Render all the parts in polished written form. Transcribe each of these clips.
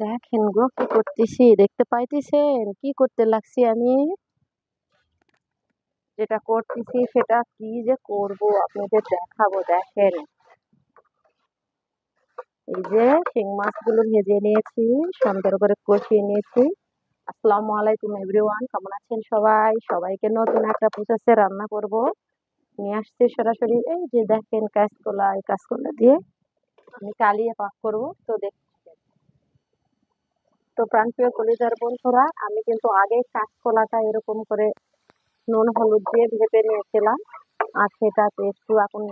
দেখেন গো কি করতেছি, দেখতে পাইতেছেন কি করতে লাগছি আমি? যেটা করতেছি সেটা কি যে করব আপনাদের দেখাবো। দেখেন, এই যে শিং মাছগুলো ভেজে নিয়েছি, সুন্দর করে কষিয়ে নিয়েছি। আসসালামু আলাইকুম এভরিওয়ান, কেমন আছেন সবাই? সবাইকে নতুন একটা প্রসেসে রান্না করব নিয়ে আসছি সরাসরি। এই যে দেখেন কাঁচকলা, এই কাঁচকলা দিয়ে আমি কালিয়া পাক করব। তো তো প্রাণপ্রিয় কলিজার বন্ধুরা, আমি কিন্তু আগে কাঁচকলাটা এরকম করে নুন হলুদ দিয়ে ভেজে নিয়েছিলাম, আর সেটাতে একটু এখন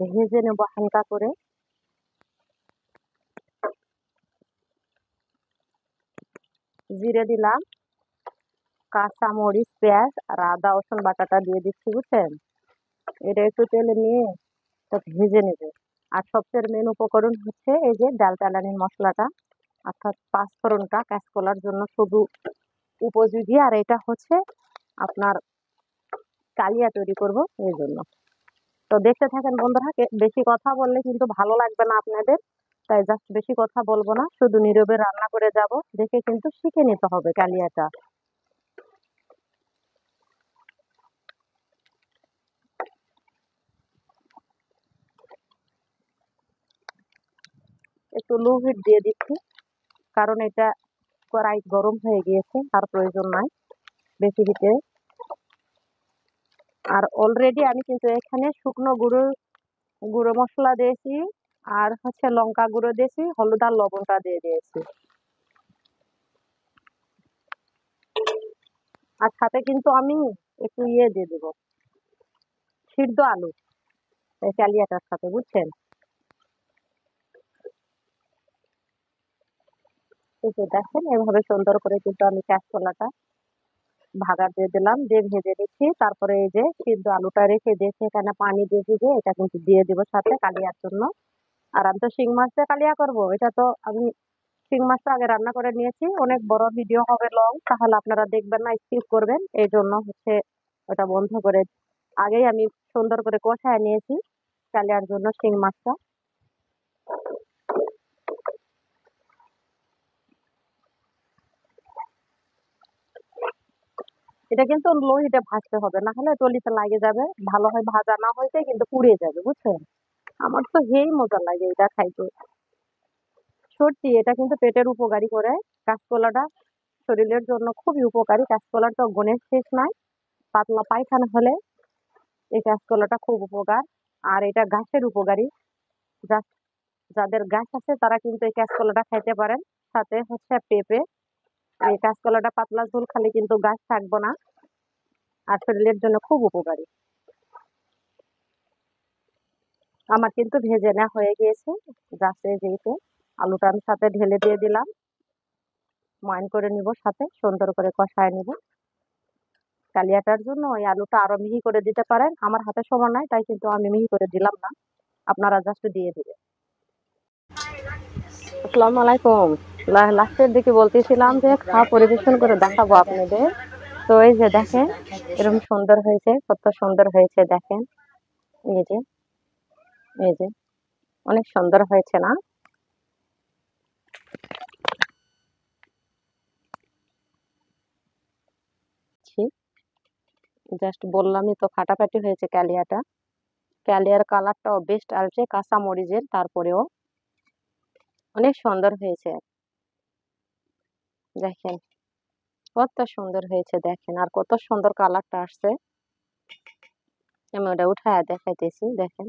ভেজে নেবো হালকা করে। জিরে দিলাম, কাঁচা মরিচ, পেঁয়াজ আর আদা রসুন বাটাটা দিয়ে দিচ্ছি, বুঝছেন? এটা একটু তেলে নিয়ে তো ভেজে নেবে। আর সবচেয়ে মেন উপকরণ হচ্ছে এই যে ডাল চালানির মশলাটা, অর্থাৎ পাঁচফোড়নটা কাঁচকলার জন্য শুধু উপযোগী। আর এটা হচ্ছে আপনার কালিয়া তৈরি করব এই জন্য। তো দেখতে থাকেন বন্ধুরা, বেশি কথা বললে কিন্তু ভালো লাগবে না আপনাদের, তাই জাস্ট বেশি কথা বলবো না, শুধু নীরবে রান্না করে যাব, দেখে কিন্তু শিখে নিতে হবে কালিয়াটা। একটু লো হিট দিয়ে দিচ্ছি, কারণ এটা কড়াই গরম হয়ে গিয়েছে, আর প্রয়োজন নাই বেশি হিটে। আর অলরেডি আমি কিন্তু এখানে শুকনো গুঁড়ো গুঁড়ো মশলা দিয়েছি, আর হচ্ছে লঙ্কা গুঁড়ো দিয়েছি, হলুদ আর লবণটা দিয়ে দিয়েছি। আর সাথে কিন্তু আমি একটু দিয়ে দেবো, সিদ্ধ আলু এই কালিয়াটার সাথে, বুঝছেন? এই যে দেখেন, এভাবে সুন্দর করে কিন্তু আমি কাঁচকলাটা ভাগা দিয়ে দিলাম, দিয়ে ভেজে নিচ্ছি। তারপরে এই যে সিদ্ধ আলুটা রেখে দিয়েছি, এখানে পানি দিয়ে ভিজে, এটা কিন্তু দিয়ে দিব সাথে কালিয়ার জন্য। আর আমি তো শিং মাছ দিয়ে কালিয়া করবো, এটা তো আমি শিং মাছটা আগে রান্না করে নিয়েছি। অনেক বড় ভিডিও হবে, লং, তাহলে আপনারা দেখবেন না, স্কিপ করবেন। এই জন্য হচ্ছে ওটা বন্ধ করে আগেই আমি সুন্দর করে কষায় নিয়েছি কালিয়ার জন্য শিং মাছটা। এটা কিন্তু লো হিটে ভাজতে হবে, না হলে তলিতে লাগে যাবে। ভালো হয় ভাজা না হইতে কিন্তু পুড়ে যাবে, বুঝছেন? আমার তো হেই মজা লাগে এটা খাইতে। সত্যি এটা কিন্তু পেটের উপকারী করে। কাঁচকলাটা শরীরের জন্য খুবই উপকারী। কাঁচকলার তো গুণের শেষ নাই। পাতলা পায়খানা হলে এই কাঁচকলাটা খুব উপকার। আর এটা গাছের উপকারী। যাদের গাছ আছে তারা কিন্তু এই কাঁচকলাটা খাইতে পারেন। সাথে হচ্ছে পেঁপে। এই কাঁচকলাটা পাতলা ঝোল খালে কিন্তু গাছ থাকবো না, আর শরীরের জন্য খুব উপকারী। আমার কিন্তু ভেজে নেওয়া হয়ে গিয়েছে। গাছে যেহেতু আলুটা আমি সাথে ঢেলে দিয়ে দিলাম, ময়ান করে নিব, সাথে সুন্দর করে কষায় নিব। কালিয়াটার জন্য ওই আলুটা আরো মিহি করে দিতে পারেন, আমার হাতে সময় নাই তাই কিন্তু আমি মিহি করে দিলাম না, আপনারা জাস্ট দিয়ে দিবেন। আসসালামু আলাইকুম। লাস্টের দিকে বলতেছিলাম যে খাওয়া পরিবেশন করে দেখাবো আপনাদের। তো এই যে দেখেন, এরকম সুন্দর হয়েছে, কত সুন্দর হয়েছে দেখেন। এই যে, এই যে অনেক সুন্দর হয়েছে না? জাস্ট বললামই তো, ফাটাফাটি হয়েছে কালিয়াটা। কালিয়ার কালারটাও বেস্ট আসছে কাঁচা মরিচের, তারপরেও অনেক সুন্দর হয়েছে। দেখেন কত সুন্দর হয়েছে, দেখেন আর কত সুন্দর কালারটা আসছে। আমি ওটা উঠায় দেখাইতেছি, দেখেন।